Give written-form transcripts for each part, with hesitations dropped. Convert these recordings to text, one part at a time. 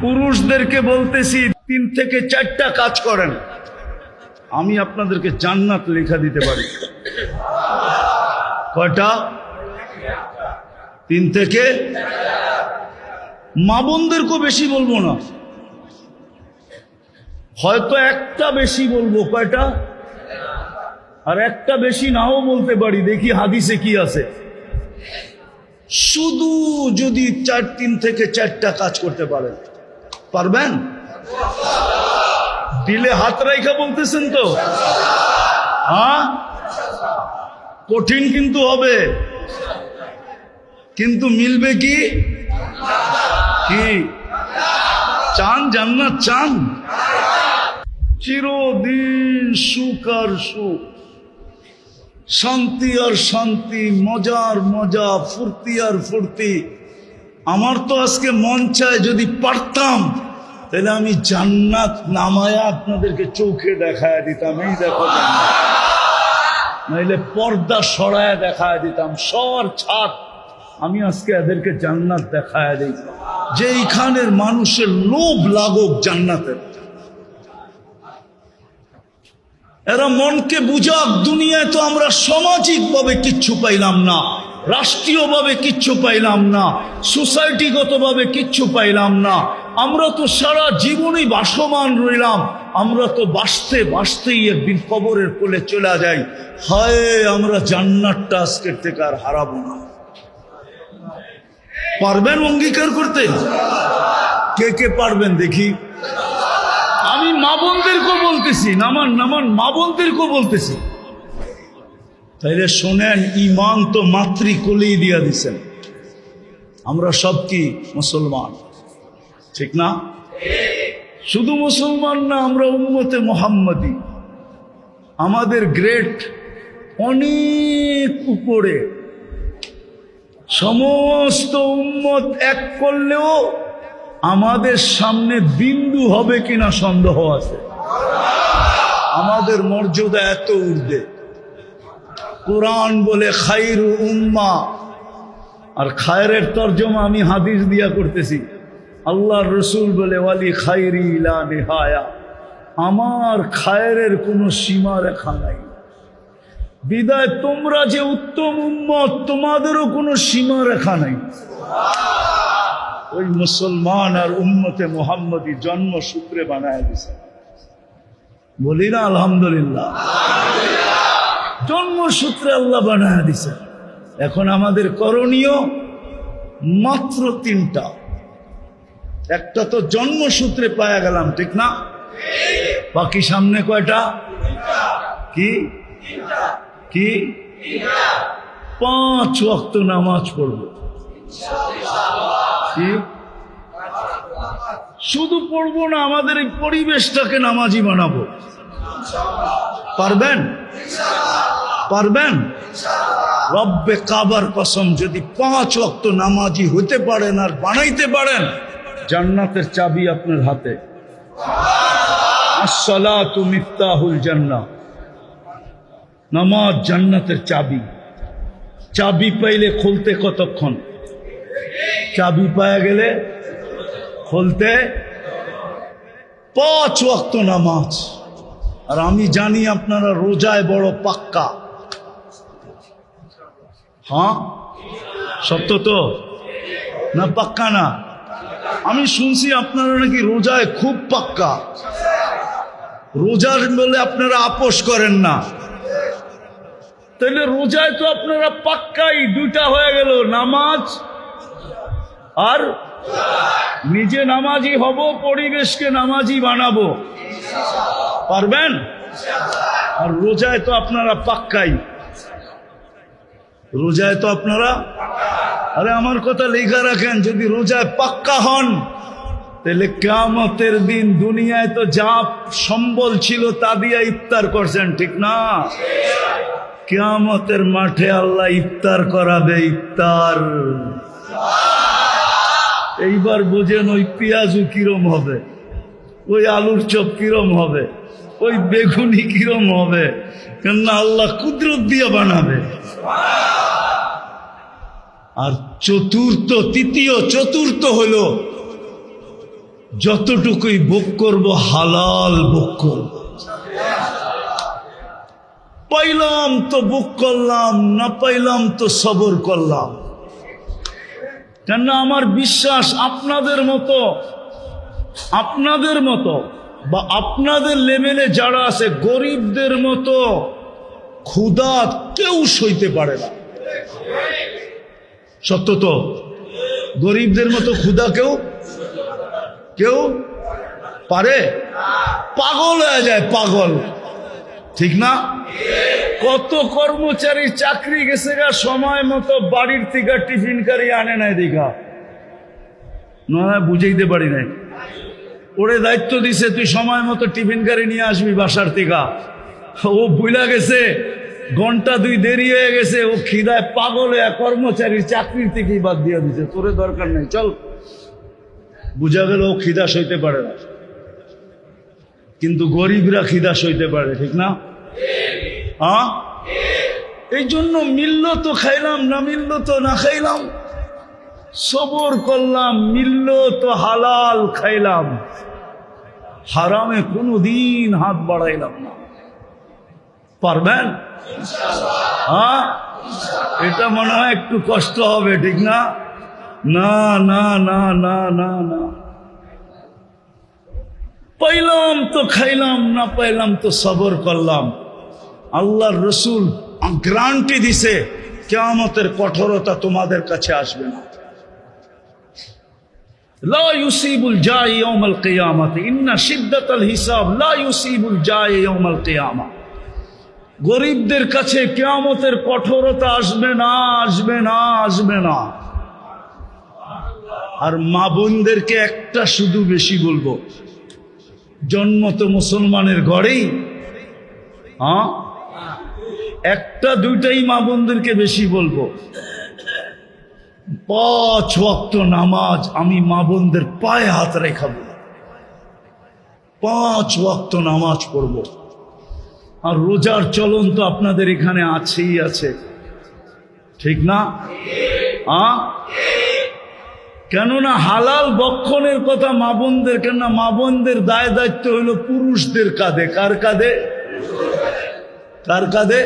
পুরুষদেরকে বলতেছি 3 থেকে 4টা কাজ করেন, আমি আপনাদেরকে জান্নাত লেখা দিতে পারি। কয়টা? 3 থেকে। মা বোনদেরকেও বেশি বলবো না, হয়তো একটা বেশি বলবো। কয়টা? আর একটা বেশি নাও বলতে পারি, দেখি হাদিসে কি আছে। শুধু যদি 3 থেকে 4টা কাজ করতে পারেন, পারবেন? দিলে হাত রাইখা বলতেছেন তো? হ্যাঁ, কঠিন কিন্তু হবে, কিন্তু মিলবে কি? কি চান? জান্নাত চান? চিরদিন সুখ আর সুখ, শান্তি আর শান্তি, মজার মজা, ফুর্তি আর ফুর্তি। আমার তো আজকে মন চায় যদি পারতাম তাহলে আমি জান্নাত নামায়া আপনাদেরকে চোখে দেখায় দিতাম। এই দেখো জান্নাত, নাইলে পর্দা সরায় দেখায় দিতাম, সর ছাদ। আমি আজকে এদেরকে জান্নাত দেখায় দিই, যে এইখানের মানুষের লোভ লাগুক জান্নাতের। এরা মনকে বুঝাক, দুনিয়ায় তো আমরা সামাজিকভাবে কিচ্ছু পাইলাম না, রাষ্ট্রীয়ভাবে কিচ্ছু পাইলাম না, সোসাইটিগতভাবে কিচ্ছু পাইলাম না। আমরা তো সারা জীবনই বাসমান রইলাম, আমরা তো বাঁচতে বাঁচতেই একদিন কবরের কোলে চলে যাই। হায়, আমরা জান্নাতটা আজকের থেকে আর হারাবো না। পারবেন অঙ্গীকার করতে? কে কে পারবেন দেখি? আমি মা বোনদেরকেও বলতেছি, নামান নামান, মা বোনদেরকেও বলতেছি। তাইলে শোনেন, ইমান তো মাতৃকোলেই দিয়া দিছেন। আমরা সব কি মুসলমান, ঠিক না? শুধু মুসলমান না, আমরা উম্মতে মুহাম্মাদি। আমাদের গ্রেড অনেক উপরে। সমস্ত উম্মত এক করলেও আমাদের সামনে বিন্দু হবে কিনা সন্দেহ আছে। আমাদের মর্যাদা এত ঊর্ধ্বে। কোরআন বলে খায়রু উম্মা, আর খায়রের তর্জমা আমি হাদিস দিয়া করতেছি। আল্লাহর রসুল বলে ওয়ালি খায়রি লা নিহায়া, আমার খায়রের কোনো সীমা রেখা নাই। বিদায় তোমরা যে উত্তম উম্মত, তোমাদেরও কোনো সীমা রেখা নাই। ওই মুসলমান আর উম্মতে মুহাম্মদি জন্মসূত্রে বানায় দিছে। বলি না আলহামদুলিল্লাহ? জন্মসূত্রে আল্লাহ বানায় দিছে। এখন আমাদের করণীয় মাত্র 3টা। একটা তো জন্মসূত্রে পায়া গেলাম, ঠিক না? বাকি সামনে কয়টা? কি কি? 5 ওয়াক্ত নামাজ পড়ব। কি শুধু পড়বো না, আমাদের এই পরিবেশটাকে নামাজি বানাবো। পারবেন? পারবেন? রব্বে কাবার কসম, যদি 5 ওয়াক্ত নামাজি হতে পারেন আর বানাইতে পারেন, জান্নাতের চাবি আপনার হাতে। আসসালাতু মিফতাহুল জান্নাহ, নামাজ জান্নাতের চাবি। চাবি পাইলে খুলতে কতক্ষণ? চাবি পাওয়া গেলে খুলতে 5 ওয়াক্ত নামাজ। আর আমি জানি আপনারা রোজায় বড় পাক্কা। হ্যাঁ, সত্য তো না? পাক্কা না? আমি শুনছি আপনারা নাকি রোজায় খুব পাক্কা। রোজার বলে আপনারা আপোষ করেন না, তাহলে রোজায় তো আপনারা পাক্কাই। 2টা হয়ে গেল, নামাজ আর নিজে নামাজি হব, পরিবেশকে নামাজি বানাবো। পারবেন? আর রোজায় তো আপনারা পাক্কাই। রোজায় তো আপনারা, আরে আমার কথা লেখা রাখেন, যদি রোজায় পাক্কা হন তাহলে কিয়ামতের দিন দুনিয়ায় তো যা সম্বল ছিল তা দিয়ে ইফতার করছেন, ঠিক না? কিয়ামতের মাঠে আল্লাহ ইফতার করাবে। ইফতার এইবার বোঝেন ওই পেঁয়াজু কিরম হবে, ওই আলুর চপ কিরম হবে, ওই বেগুনি কিরম হবে, কেননা আল্লাহ কুদরত দিয়ে বানাবে। আর চতুর্থ হলো যতটুকুই ভোগ করব হালাল ভোগ করব। পাইলাম তো ভোগ করলাম, না পাইলাম তো সবর করলাম। কেন আমার বিশ্বাস আপনাদের মতো বা আপনাদের লেভেলে যারা আছে গরিবদের মতো ক্ষুধা কেউ সইতে পারে না। সত্য তো, গরিবদের মতো ক্ষুধা কেউ পারে? পাগল হয়ে যায়, পাগল, ঠিক না? কত কর্মচারী চাকরি গেছে গা সময় মতো বাড়ির থেকে টিফিন কারি আনে নাই দেখা, না বুঝাইতে পারি নাই। ওরে দায়িত্ব দিছে তুই সময় মতো টিফিন কারি নিয়ে আসবি বাসার থেকে, ও ভুলা গেছে, ঘন্টা 2 দেরি হয়ে গেছে, ও খিদায় পাগল হয়ে কর্মচারীর চাকরির থেকেই বাদ দিয়ে দিছে, তোরে দরকার নেই চল। বুঝা গেল ও খিদা সইতে পারে না, কিন্তু গরিবরা খিদা সইতে পারে, ঠিক না? হ্যাঁ, এই জন্য মিলল তো খাইলাম, না মিলল তো না খাইলাম, সবর করলাম, মিলল তো হালাল খাইলাম, হারামে কোনোদিন হাত বাড়াইলাম না। পারবেন? হ্যাঁ, এটা মনে হয় একটু কষ্ট হবে, ঠিক না? না না না না না না, পাইলাম তো খাইলাম, না পাইলাম তো সবর করলাম। আল্লাহর রসুল গ্যারান্টি দিছে কিয়ামতের কঠোরতা তোমাদের কাছে আসবে না। লা ইউসিবুল জাই ইয়াউমাল কিয়ামাতি ইন্না শিদ্দাতাল হিসাব লা ইউসিবুল জাই ইয়াউমাল কিয়ামা। গরিবদের কাছে কিয়ামতের কঠোরতা আসবে না, আসবে না, আসবে না। আর মা বোনদেরকে একটা শুধু বেশি বলবো, জন্ম তো মুসলমানের ঘরেই, হ্যাঁ, একটা দুইটাই মা বোনদেরকে বেশি বলবো। 5 ওয়াক্ত নামাজ আমি মা বোনদের পায়ে হাত রেখাবো, 5 ওয়াক্ত নামাজ পড়ব। আর রোজার চলন তো আপনাদের এখানে আছেই আছে, ঠিক না? হ্যাঁ, কেননা হালাল বক্ষণের কথা মা বোনদের, কেননা মা বোনদের দায় দায়িত্ব হইল পুরুষদের কাঁধে। কার কাঁধে? কার কাঁধে?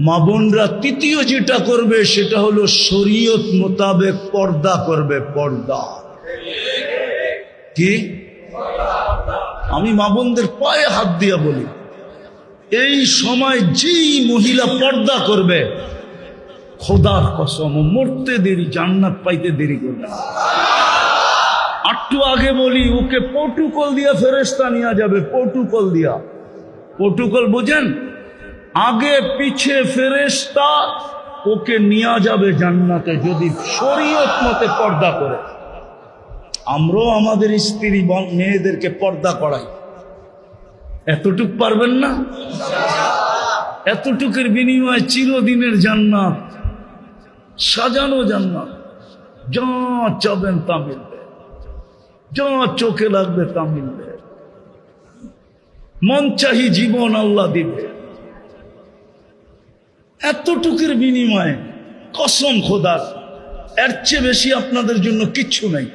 মা বোনরা তৃতীয় যেটা করবে সেটা হলো শরীয়ত মোতাবেক পর্দা করবে। পর্দা কি? আমি মা বোনদের পায়ে হাত দিয়া বলি, এই সময় যেই মহিলা পর্দা করবে, খোদার কসম মরতে দেরি, জান্নাত পাইতে দেরি করবে না। একটু আগে বলি, ওকে প্রটোকল দিয়া ফেরেশতা নিয়ে যাবে, প্রটোকল দিয়া। প্রটোকল বুঝেন? আগে পিছে ফেরেশতা ওকে নিয়ে যাবে জান্নাতে, যদি শরীয়ত মতে পর্দা করে। আমরাও আমাদের স্ত্রী মেয়েদেরকে পর্দা করাই, এতটুক পারবেন না? এতটুকের বিনিময়ে চিরদিনের জান্নাত, সাজানো জান্নাত, যা চাবেন তা মিলবে, যা চোখে লাগবে তা মিলবে, মন চাহি জীবন আল্লাহ দিবে। এতটুকুর বিনিময়ে কসম খোদার, এর চেয়ে বেশি আপনাদের জন্য কিচ্ছু নাই।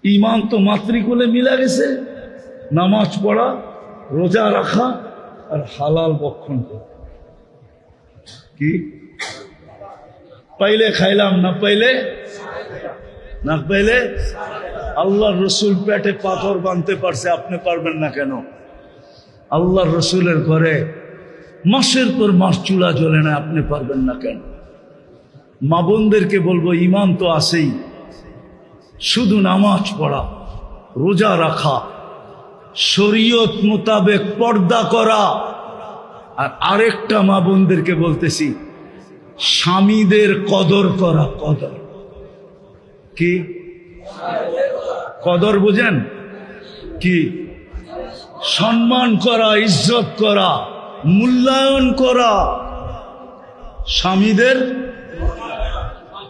ঈমান তো মাতৃকুলে মিলা গেছে, নামাজ পড়া, রোজা রাখা আর হালাল বক্ষণ করা। কি? পাইলে খাইলাম, না পাইলে না পাইলে। আল্লাহর রসুল পেটে পাথর বাঁধতে পারছে, আপনি পারবেন না কেন? আল্লাহর রসুলের ঘরে মাসের পর মাস চুলা জ্বলে না, আপনি পারবেন না কেন? মা বোনদেরকে বলবো, ঈমান তো আছেই, শুধু নামাজ পড়া, রোজা রাখা, শরীয়ত মোতাবেক পর্দা করা। আর আরেকটা মা বোনদেরকে বলতেছি, স্বামীদের কদর করা। কদর কি? কদর বুঝেন কি? সম্মান করা, ইজ্জত করা, মূল্যায়ন করা, স্বামীদের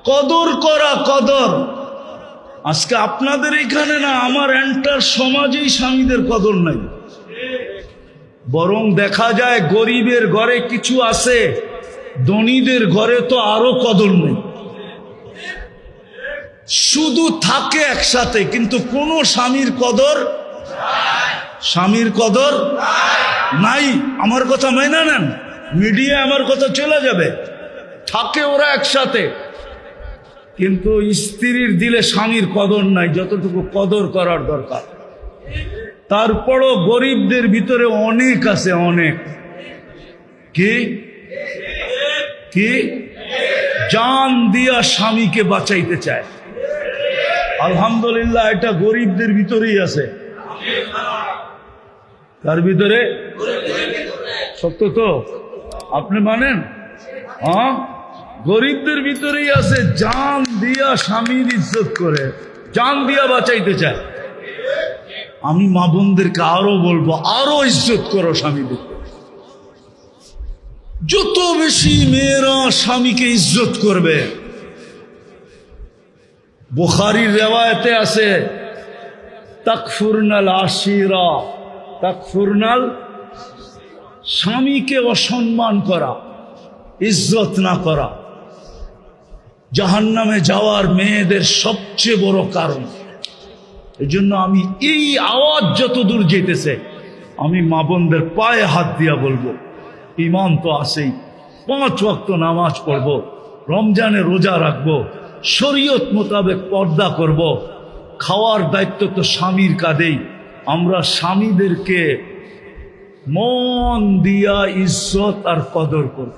কদর করা। কদর আজকে আপনাদের এখানে না, আমার এন্টার সমাজেই স্বামীদের কদর নাই। বরং দেখা যায় গরিবের ঘরে কিছু আছে, ধনীদের ঘরে তো আরো কদর নেই। শুধু থাকে একসাথে, কিন্তু কোনো স্বামীর কদর নাই। আমার কথা মাইনা নেন, মিডিয়া আমার কথা চলে যাবে। থাকে ওরা একসাথে, কিন্তু স্ত্রীর দিলে স্বামীর কদর নাই, যতটুকু কদর করার দরকার। তারপরও গরিবদের ভিতরে অনেক আছে, অনেক কি কি জান দিয়া স্বামীকে বাঁচাইতে চায়। আলহামদুলিল্লাহ, এটা গরিবদের ভিতরেই আছে। তার ভিতরে সত্য তো আপনি মানেন? হ্যাঁ, গরিবদের ভিতরেই আছে, জান দিয়া স্বামীর ইজ্জত করে, জান দিয়া বাঁচাইতে চায়। আমি মা বোনদেরকে আরো বলবো, আরো ইজ্জত করো স্বামীদের। যত বেশি মেয়েরা স্বামীকে ইজ্জত করবে, বুখারীর রিওয়ায়াতে আছে, তাকফুরনাল আশিরা, তাকফুরনাল, স্বামীকে অসম্মান করা, ইজ্জত না করা জাহান্নামে যাওয়ার মেয়েদের সবচেয়ে বড় কারণ। এই জন্য আমি এই আওয়াজ যত দূর যেতেছে, আমি মা বোনদের পায়ে হাত দিয়া বলবো, ঈমান তো আছেই, 5 ওয়াক্ত নামাজ পড়বো, রমজানে রোজা রাখবো, শরীয়ত মোতাবেক পর্দা করব, খাওয়ার দায়িত্ব তো স্বামীর কাঁধেই। আমরা স্বামীদেরকে মন দিয়া ইজ্জত আর কদর করব।